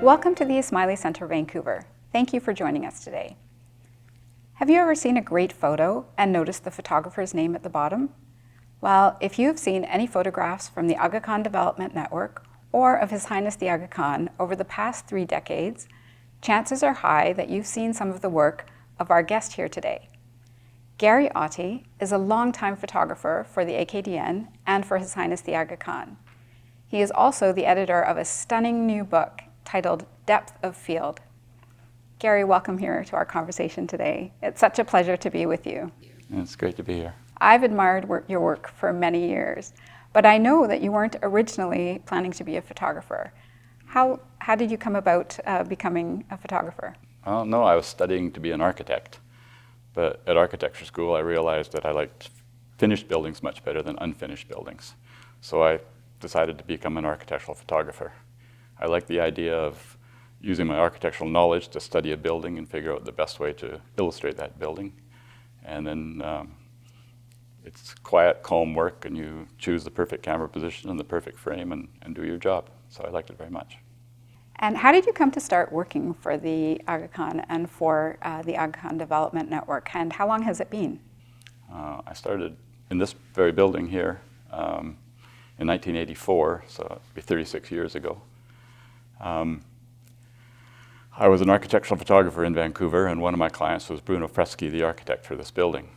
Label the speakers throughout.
Speaker 1: Welcome to the Ismaili Center, Vancouver. Thank you for joining us today. Have you ever seen a great photo and noticed the photographer's name at the bottom? Well, if you've seen any photographs from the Aga Khan Development Network or of His Highness the Aga Khan over the past 3 decades, chances are high that you've seen some of the work of our guest here today. Gary Otte is a longtime photographer for the AKDN and for His Highness the Aga Khan. He is also the editor of a stunning new book titled Depth of Field. Gary, welcome here to our conversation today. It's such a pleasure to be with you.
Speaker 2: It's great to be here.
Speaker 1: I've admired your work for many years, but I know that you weren't originally planning to be a photographer. How did you come about becoming a photographer?
Speaker 2: Well, no, I was studying to be an architect, but at architecture school I realized that I liked finished buildings much better than unfinished buildings. So I decided to become an architectural photographer. I like the idea of using my architectural knowledge to study a building and figure out the best way to illustrate that building. And then it's quiet, calm work, and you choose the perfect camera position and the perfect frame and do your job. So I liked it very much.
Speaker 1: And how did you come to start working for the Aga Khan and for the Aga Khan Development Network, and how long has it been?
Speaker 2: I started in this very building here in 1984, so it'd be 36 years ago. I was an architectural photographer in Vancouver, and one of my clients was Bruno Freschi, the architect for this building.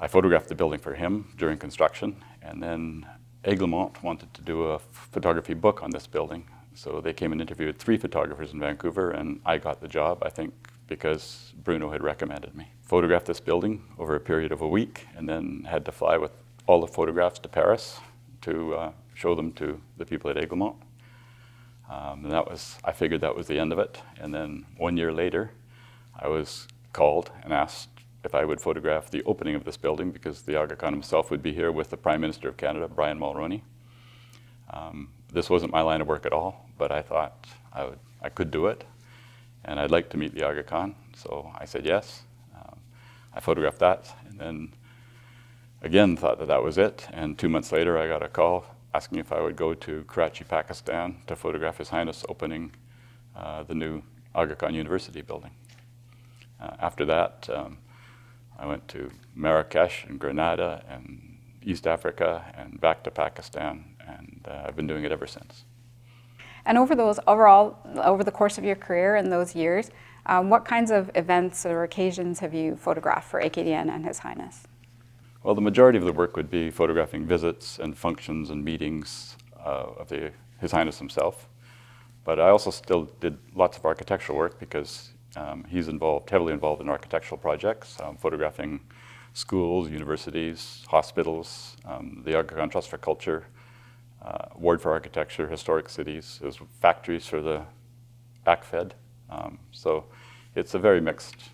Speaker 2: I photographed the building for him during construction, and then AKDN wanted to do a photography book on this building. So they came and interviewed 3 photographers in Vancouver, and I got the job, I think, because Bruno had recommended me. Photographed this building over a period of a week, and then had to fly with all the photographs to Paris to show them to the people at AKDN. And I figured that was the end of it. And then 1 year later, I was called and asked if I would photograph the opening of this building, because the Aga Khan himself would be here with the Prime Minister of Canada, Brian Mulroney. This wasn't my line of work at all, but I thought I could do it, and I'd like to meet the Aga Khan, so I said yes. I photographed that, and then again thought that was it, and 2 months later I got a call asking if I would go to Karachi, Pakistan to photograph His Highness opening the new Aga Khan University building. After that, I went to Marrakesh and Grenada and East Africa and back to Pakistan, and I've been doing it ever since.
Speaker 1: And over the course of your career in those years, what kinds of events or occasions have you photographed for AKDN and His Highness?
Speaker 2: Well, the majority of the work would be photographing visits and functions and meetings of His Highness himself. But I also still did lots of architectural work because he's heavily involved in architectural projects, photographing schools, universities, hospitals, the Aga Khan Trust for Culture, Ward for Architecture, historic cities, there's factories for the AKFED. So it's a very mixed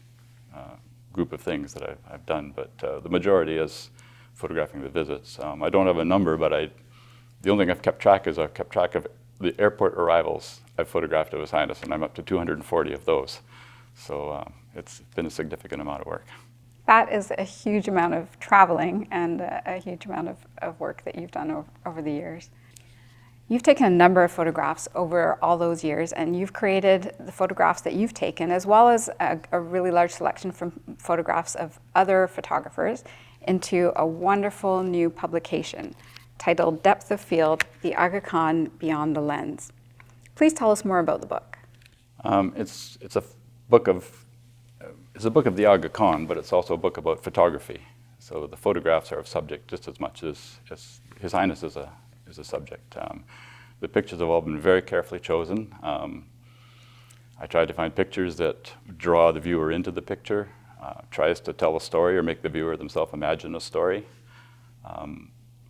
Speaker 2: group of things that I've done, but the majority is photographing the visits. I don't have a number, but the only thing I've kept track of the airport arrivals I've photographed of His Highness, and I'm up to 240 of those. So it's been a significant amount of work.
Speaker 1: That is a huge amount of traveling and a huge amount of work that you've done over the years. You've taken a number of photographs over all those years, and you've created the photographs that you've taken, as well as a really large selection from photographs of other photographers, into a wonderful new publication titled Depth of Field, the Aga Khan Beyond the Lens. Please tell us more about the book.
Speaker 2: It's a book of the Aga Khan, but it's also a book about photography. So the photographs are of subject just as much as His Highness is a subject. The pictures have all been very carefully chosen. I tried to find pictures that draw the viewer into the picture, tries to tell a story or make the viewer themselves imagine a story.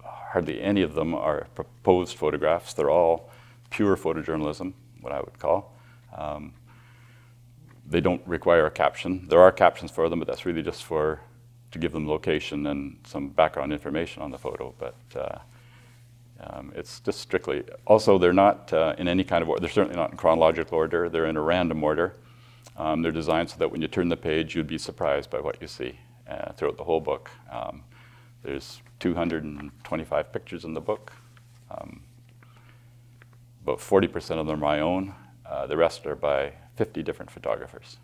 Speaker 2: Hardly any of them are proposed photographs. They're all pure photojournalism, what I would call. They don't require a caption. There are captions for them, but that's really just to give them location and some background information on the photo. But it's just strictly. Also, they're not in any kind of order. They're certainly not in chronological order. They're in a random order. They're designed so that when you turn the page, you'd be surprised by what you see throughout the whole book. There's 225 pictures in the book. About 40% of them are my own. The rest are by 50 different photographers.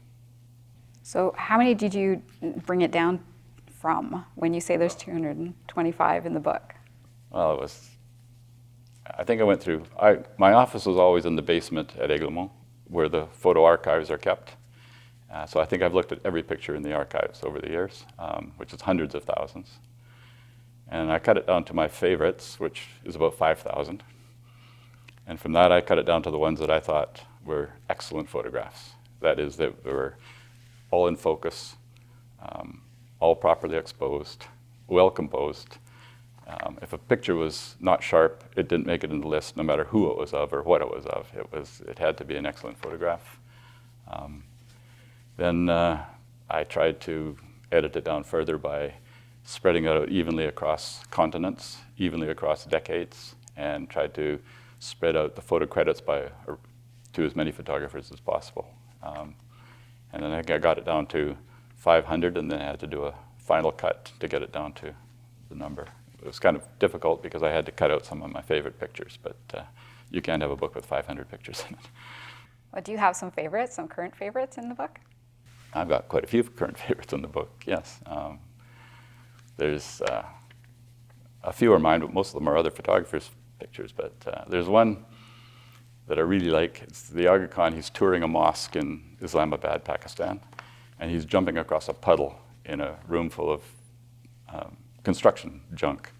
Speaker 1: So how many did you bring it down from when you say there's 225 in the book?
Speaker 2: Well, I think I went through, my office was always in the basement at Aiglemont, where the photo archives are kept. So I think I've looked at every picture in the archives over the years, which is hundreds of thousands. And I cut it down to my favorites, which is about 5,000. And from that, I cut it down to the ones that I thought were excellent photographs. That is, they were all in focus, all properly exposed, well composed. If a picture was not sharp, it didn't make it in the list, no matter who it was of or what it was of. It had to be an excellent photograph. Then I tried to edit it down further by spreading it out evenly across continents, evenly across decades, and tried to spread out the photo credits to as many photographers as possible. And then I got it down to 500, and then I had to do a final cut to get it down to the number. It was kind of difficult because I had to cut out some of my favorite pictures, but you can't have a book with 500 pictures in it.
Speaker 1: Well, do you have some favorites, some current favorites in the book?
Speaker 2: I've got quite a few current favorites in the book, yes. There's a few are mine, but most of them are other photographers' pictures. But there's one that I really like. It's the Aga Khan. He's touring a mosque in Islamabad, Pakistan, and he's jumping across a puddle in a room full of construction junk.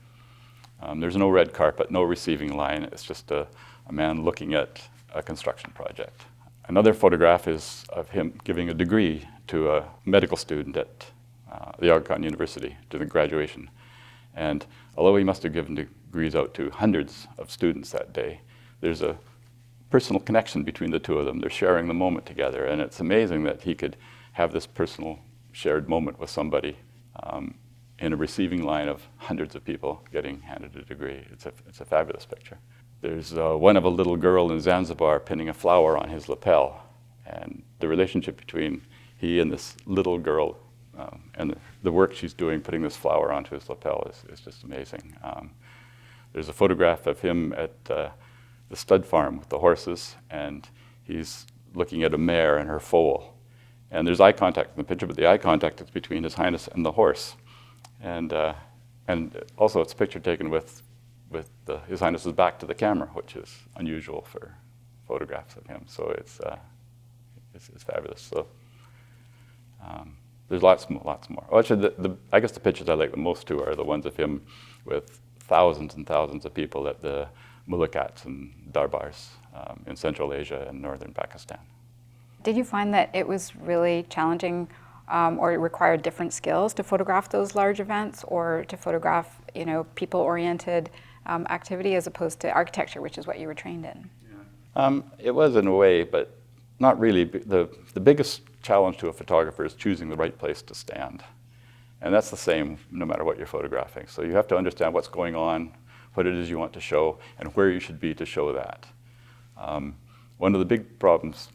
Speaker 2: There's no red carpet, no receiving line. It's just a man looking at a construction project. Another photograph is of him giving a degree to a medical student at the Aga Khan University, to the graduation. And although he must have given degrees out to hundreds of students that day, there's a personal connection between the two of them. They're sharing the moment together, and it's amazing that he could have this personal shared moment with somebody in a receiving line of hundreds of people getting handed a degree. It's a fabulous picture. There's one of a little girl in Zanzibar pinning a flower on his lapel, and the relationship between he and this little girl and the work she's doing putting this flower onto his lapel is just amazing. There's a photograph of him at the stud farm with the horses, and he's looking at a mare and her foal. And there's eye contact in the picture, but the eye contact is between His Highness and the horse. And also it's a picture taken with His Highness's back to the camera, which is unusual for photographs of him. So it's fabulous. So there's lots more. Well, actually, I guess the pictures I like the most too are the ones of him with thousands and thousands of people at the mulakats and darbars in Central Asia and northern Pakistan.
Speaker 1: Did you find that it was really challenging or it required different skills to photograph those large events, or to photograph, people-oriented activity as opposed to architecture, which is what you were trained in?
Speaker 2: Yeah. It was in a way, but not really. The biggest challenge to a photographer is choosing the right place to stand. And that's the same no matter what you're photographing. So you have to understand what's going on, what it is you want to show, and where you should be to show that. One of the big problems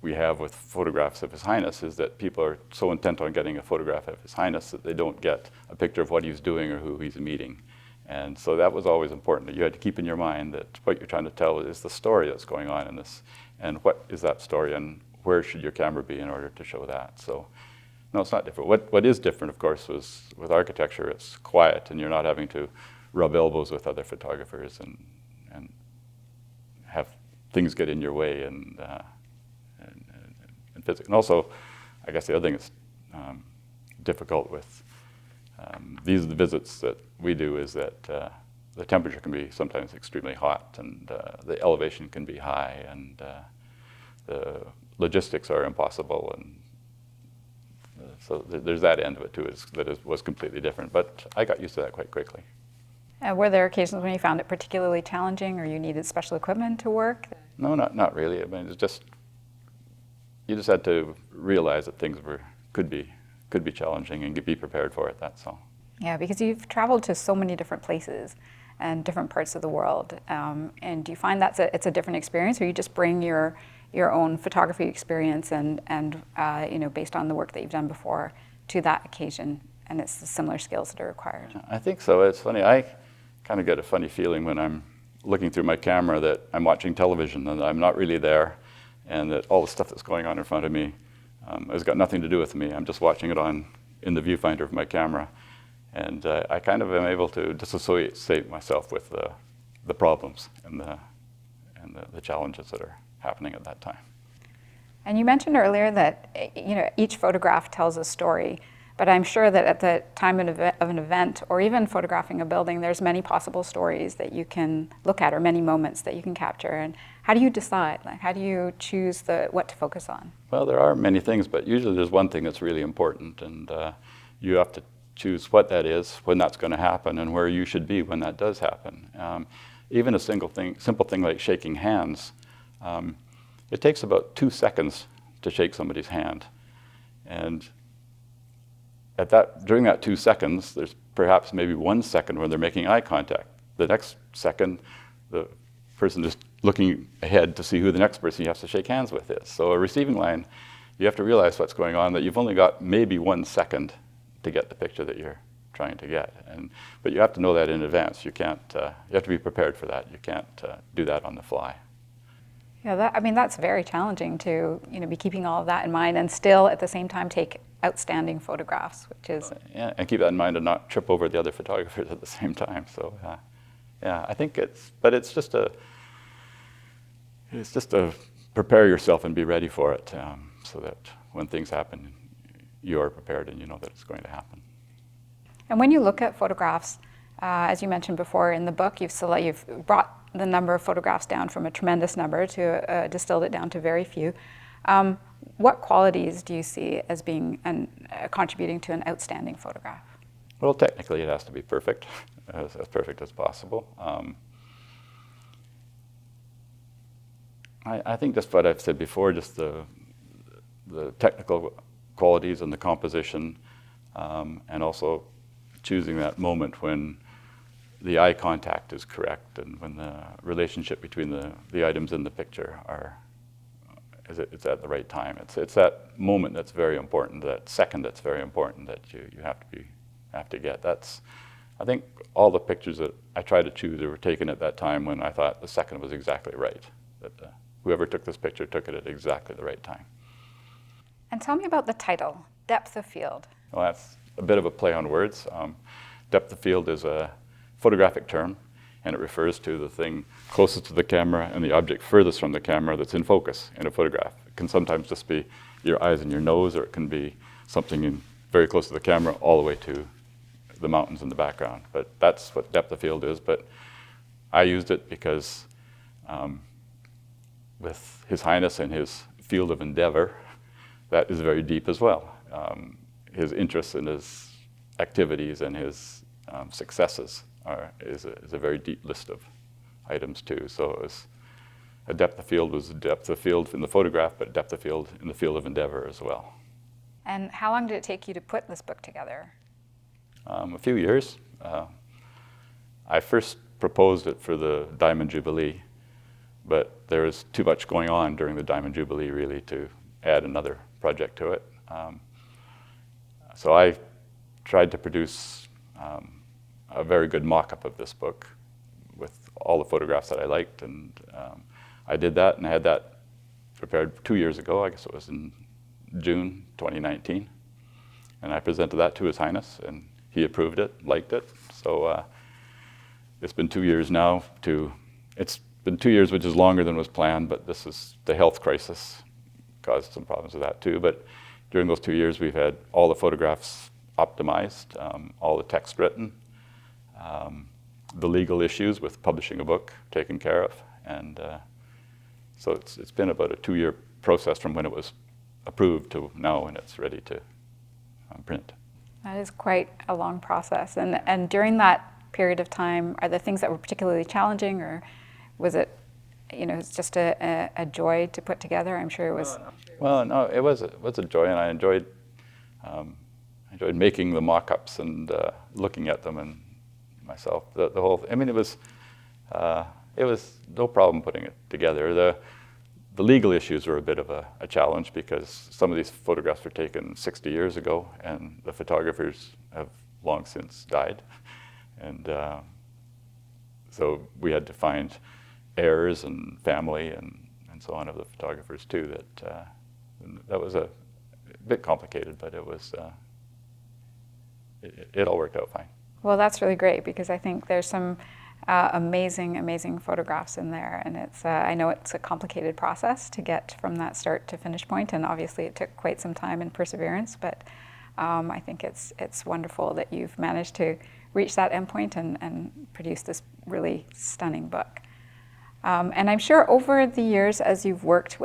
Speaker 2: we have with photographs of His Highness is that people are so intent on getting a photograph of His Highness that they don't get a picture of what he's doing or who he's meeting. And so that was always important, that you had to keep in your mind that what you're trying to tell is the story that's going on in this, and what is that story, and where should your camera be in order to show that. So no, it's not different. What is different, of course, was with architecture, it's quiet, and you're not having to rub elbows with other photographers and have things get in your way and physics. And also, I guess the other thing that's difficult with these are the visits that we do is that the temperature can be sometimes extremely hot, and the elevation can be high, and the logistics are impossible, and so there's that end of it too, was completely different. But I got used to that quite quickly.
Speaker 1: Were there occasions when you found it particularly challenging, or you needed special equipment to work?
Speaker 2: No, not really. I mean, it's just you just had to realize that things could be challenging and be prepared for it. That's all.
Speaker 1: Yeah, because you've traveled to so many different places and different parts of the world, and do you find it's a different experience, or you just bring your own photography experience and based on the work that you've done before to that occasion, and it's the similar skills that are required?
Speaker 2: I think so. It's funny. I kind of get a funny feeling when I'm looking through my camera that I'm watching television and I'm not really there, and that all the stuff that's going on in front of me has got nothing to do with me. I'm just watching it in the viewfinder of my camera. And I kind of am able to disassociate myself with the problems and the challenges that are happening at that time.
Speaker 1: And you mentioned earlier that each photograph tells a story, but I'm sure that at the time of an event or even photographing a building, there's many possible stories that you can look at or many moments that you can capture. And how do you decide? Like, how do you choose what to focus on?
Speaker 2: Well, there are many things, but usually there's one thing that's really important, and you have to choose what that is, when that's going to happen, and where you should be when that does happen. Even a simple thing like shaking hands, it takes about 2 seconds to shake somebody's hand. And during that 2 seconds, there's perhaps maybe 1 second when they're making eye contact. The next second, the person is looking ahead to see who the next person you have to shake hands with is. So a receiving line, you have to realize what's going on, that you've only got maybe 1 second to get the picture that you're trying to get. But you have to know that in advance. You can't. You have to be prepared for that. You can't do that on the fly.
Speaker 1: Yeah, that's very challenging to be keeping all of that in mind and still at the same time take outstanding photographs, which is
Speaker 2: yeah, and keep that in mind and not trip over the other photographers at the same time. So yeah, I think it's just a prepare yourself and be ready for it, so that when things happen, you are prepared and you know that it's going to happen.
Speaker 1: And when you look at photographs, as you mentioned before in the book, you've brought the number of photographs down from a tremendous number to distilled it down to very few. What qualities do you see as being contributing to an outstanding photograph?
Speaker 2: Well, technically it has to be perfect, as perfect as possible. I think just what I've said before, just the technical qualities and the composition, and also choosing that moment when the eye contact is correct and when the relationship between the items in the picture it's at the right time. It's that moment that's very important, that second that's very important that you have to get. I think all the pictures that I try to choose were taken at that time when I thought the second was exactly right. That whoever took this picture took it at exactly the right time.
Speaker 1: And tell me about the title, Depth of Field.
Speaker 2: Well, that's a bit of a play on words. Depth of field is a photographic term, and it refers to the thing closest to the camera and the object furthest from the camera that's in focus in a photograph. It can sometimes just be your eyes and your nose, or it can be something very close to the camera all the way to the mountains in the background. But that's what depth of field is. But I used it because with His Highness and his field of endeavor, that is very deep as well. His interests and his activities and his successes is a very deep list of items too. So a depth of field was a depth of field in the photograph, but depth of field in the field of endeavor as well.
Speaker 1: And how long did it take you to put this book together?
Speaker 2: A few years. I first proposed it for the Diamond Jubilee, but there was too much going on during the Diamond Jubilee really to add another project to it. So I tried to produce a very good mock-up of this book with all the photographs that I liked, and I did that, and I had that prepared 2 years ago. I guess it was in June 2019, and I presented that to His Highness, and he approved it, liked it. So it's been 2 years now. It's been 2 years, which is longer than was planned, but this is the health crisis caused some problems with that too. But during those 2 years, we've had all the photographs optimized, all the text written, the legal issues with publishing a book taken care of, and so it's been about a 2-year process from when it was approved to now when it's ready to print.
Speaker 1: That is quite a long process. And during that period of time, are there things that were particularly challenging, or was it, it's just a joy to put together? I'm sure it was.
Speaker 2: Well, no, it was a joy, and I enjoyed making the mock-ups and looking at them and myself. The whole. I mean, it was no problem putting it together. The legal issues were a bit of a challenge because some of these photographs were taken 60 years ago, and the photographers have long since died, and So we had to find heirs and family and so on of the photographers too. That was a bit complicated, but it was it all worked out fine.
Speaker 1: Well, that's really great because I think there's some amazing photographs in there, and it's I know it's a complicated process to get from that start to finish point, and obviously it took quite some time and perseverance, but I think it's wonderful that you've managed to reach that endpoint and produce this really stunning book. And I'm sure over the years, as you've worked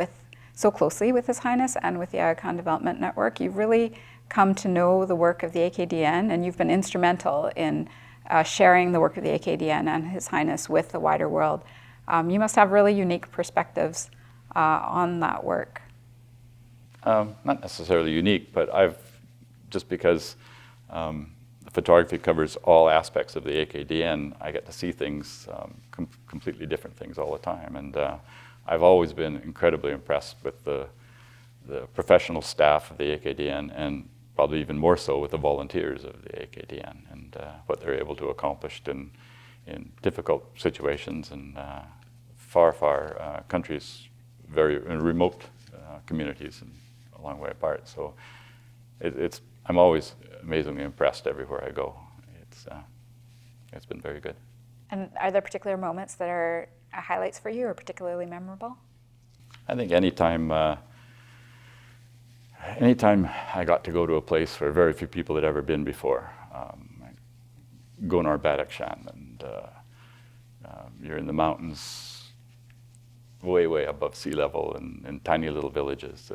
Speaker 1: so closely with His Highness and with the Aga Khan Development Network, you've really come to know the work of the AKDN, and you've been instrumental in sharing the work of the AKDN and His Highness with the wider world. You must have really unique perspectives on that work.
Speaker 2: Not necessarily unique, but just because photography covers all aspects of the AKDN, I get to see things, completely different things all the time. And I've always been incredibly impressed with the professional staff of the AKDN, and probably even more so with the volunteers of the AKDN, and what they're able to accomplish in difficult situations and far countries, very remote communities and a long way apart. So I'm always amazingly impressed everywhere I go. It's been very good.
Speaker 1: And are there particular moments that are highlights for you or particularly memorable?
Speaker 2: I think anytime I got to go to a place where very few people had ever been before, go in Arbadakshan, and you're in the mountains way above sea level in tiny little villages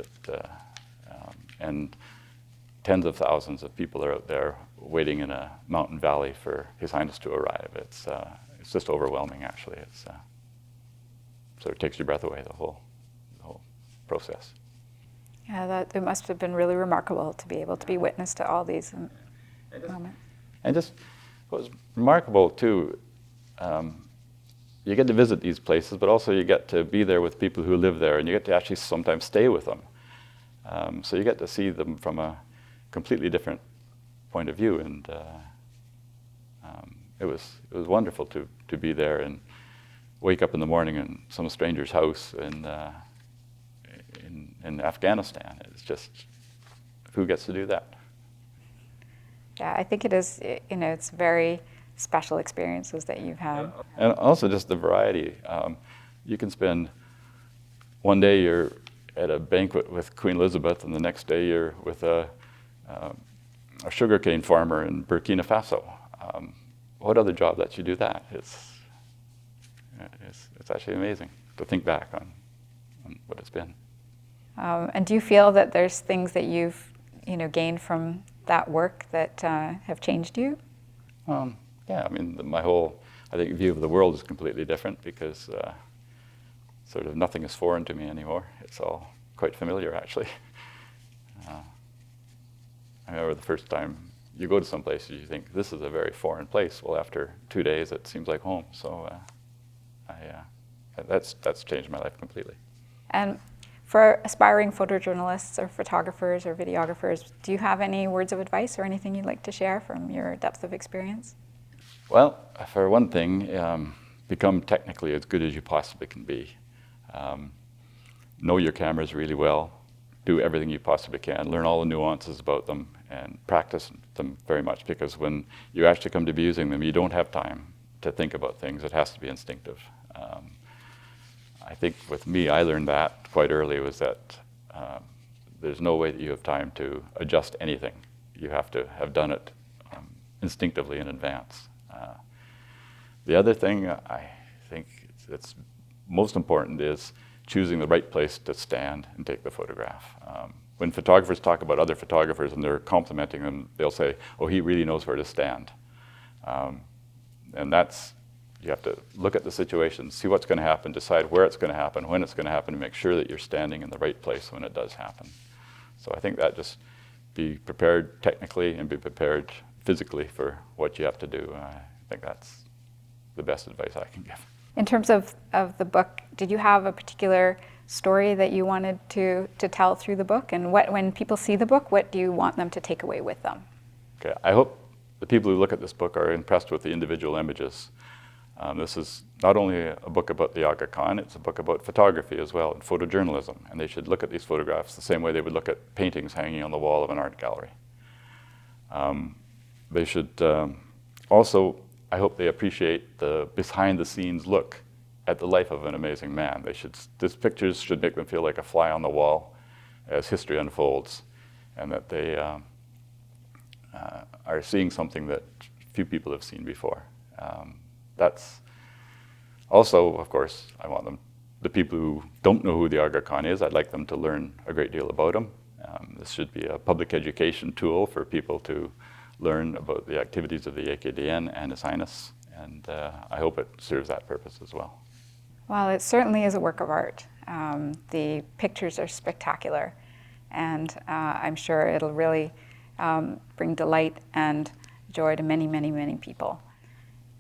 Speaker 2: and tens of thousands of people are out there waiting in a mountain valley for His Highness to arrive. It's just overwhelming, actually. Sort of takes your breath away, the whole process.
Speaker 1: Yeah, it must have been really remarkable to be able to be witness to all these moments.
Speaker 2: And just what was remarkable too, you get to visit these places, but also you get to be there with people who live there, and you get to actually sometimes stay with them. So you get to see them from a completely different point of view, and it was wonderful to be there and wake up in the morning in some stranger's house in Afghanistan. It's just, who gets to do that?
Speaker 1: Yeah, I think it is, it's very special experiences that you've had.
Speaker 2: And also just the variety. You can spend one day you're at a banquet with Queen Elizabeth, and the next day you're with a sugarcane farmer in Burkina Faso. What other job lets you do that? It's actually amazing to think back on what it's been.
Speaker 1: And do you feel that there's things that you've gained from that work that have changed you?
Speaker 2: Yeah, I mean, my whole, I think, view of the world is completely different because sort of nothing is foreign to me anymore. It's all quite familiar, actually. I remember the first time you go to some places, you think, this is a very foreign place. Well, after 2 days, it seems like home. So that's changed my life completely.
Speaker 1: And for aspiring photojournalists or photographers or videographers, do you have any words of advice or anything you'd like to share from your depth of experience?
Speaker 2: Well, for one thing, become technically as good as you possibly can be. Know your cameras really well. Do everything you possibly can. Learn all the nuances about them and practice them very much, because when you actually come to be using them, you don't have time to think about things. It has to be instinctive. I think with me, I learned that quite early, was that there's no way that you have time to adjust anything. You have to have done it instinctively in advance. The other thing I think that's most important is choosing the right place to stand and take the photograph. When photographers talk about other photographers and they're complimenting them, they'll say, oh, he really knows where to stand. And that's, you have to look at the situation, see what's going to happen, decide where it's going to happen, when it's going to happen, and make sure that you're standing in the right place when it does happen. So I think that just be prepared technically and be prepared physically for what you have to do. I think that's the best advice I can give.
Speaker 1: In terms of the book, did you have a particular story that you wanted to tell through the book? And when people see the book, what do you want them to take away with them?
Speaker 2: Okay, I hope the people who look at this book are impressed with the individual images. This is not only a book about the Aga Khan, it's a book about photography as well, and photojournalism. And they should look at these photographs the same way they would look at paintings hanging on the wall of an art gallery. They should also, I hope they appreciate the behind-the-scenes look at the life of an amazing man. These pictures should make them feel like a fly on the wall as history unfolds, and that they are seeing something that few people have seen before. That's also, of course, I want them, the people who don't know who the Aga Khan is, I'd like them to learn a great deal about him. This should be a public education tool for people to learn about the activities of the AKDN and His Highness, and I hope it serves that purpose as well.
Speaker 1: Well, it certainly is a work of art. The pictures are spectacular, and I'm sure it'll really bring delight and joy to many, many, many people.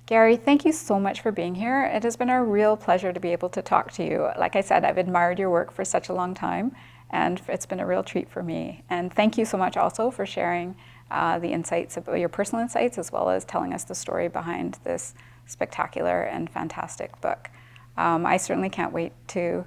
Speaker 1: Gary, thank you so much for being here. It has been a real pleasure to be able to talk to you. Like I said, I've admired your work for such a long time, and it's been a real treat for me. And thank you so much also for sharing the insights, your personal insights, as well as telling us the story behind this spectacular and fantastic book. I certainly can't wait to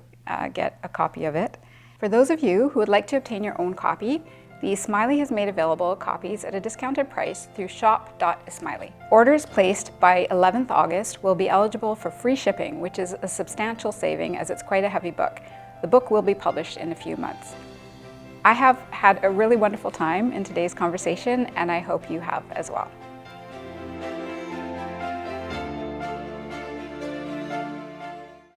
Speaker 1: get a copy of it. For those of you who would like to obtain your own copy, the Ismaili has made available copies at a discounted price through shop.ismaili. Orders placed by 11th August will be eligible for free shipping, which is a substantial saving as it's quite a heavy book. The book will be published in a few months. I have had a really wonderful time in today's conversation, and I hope you have as well.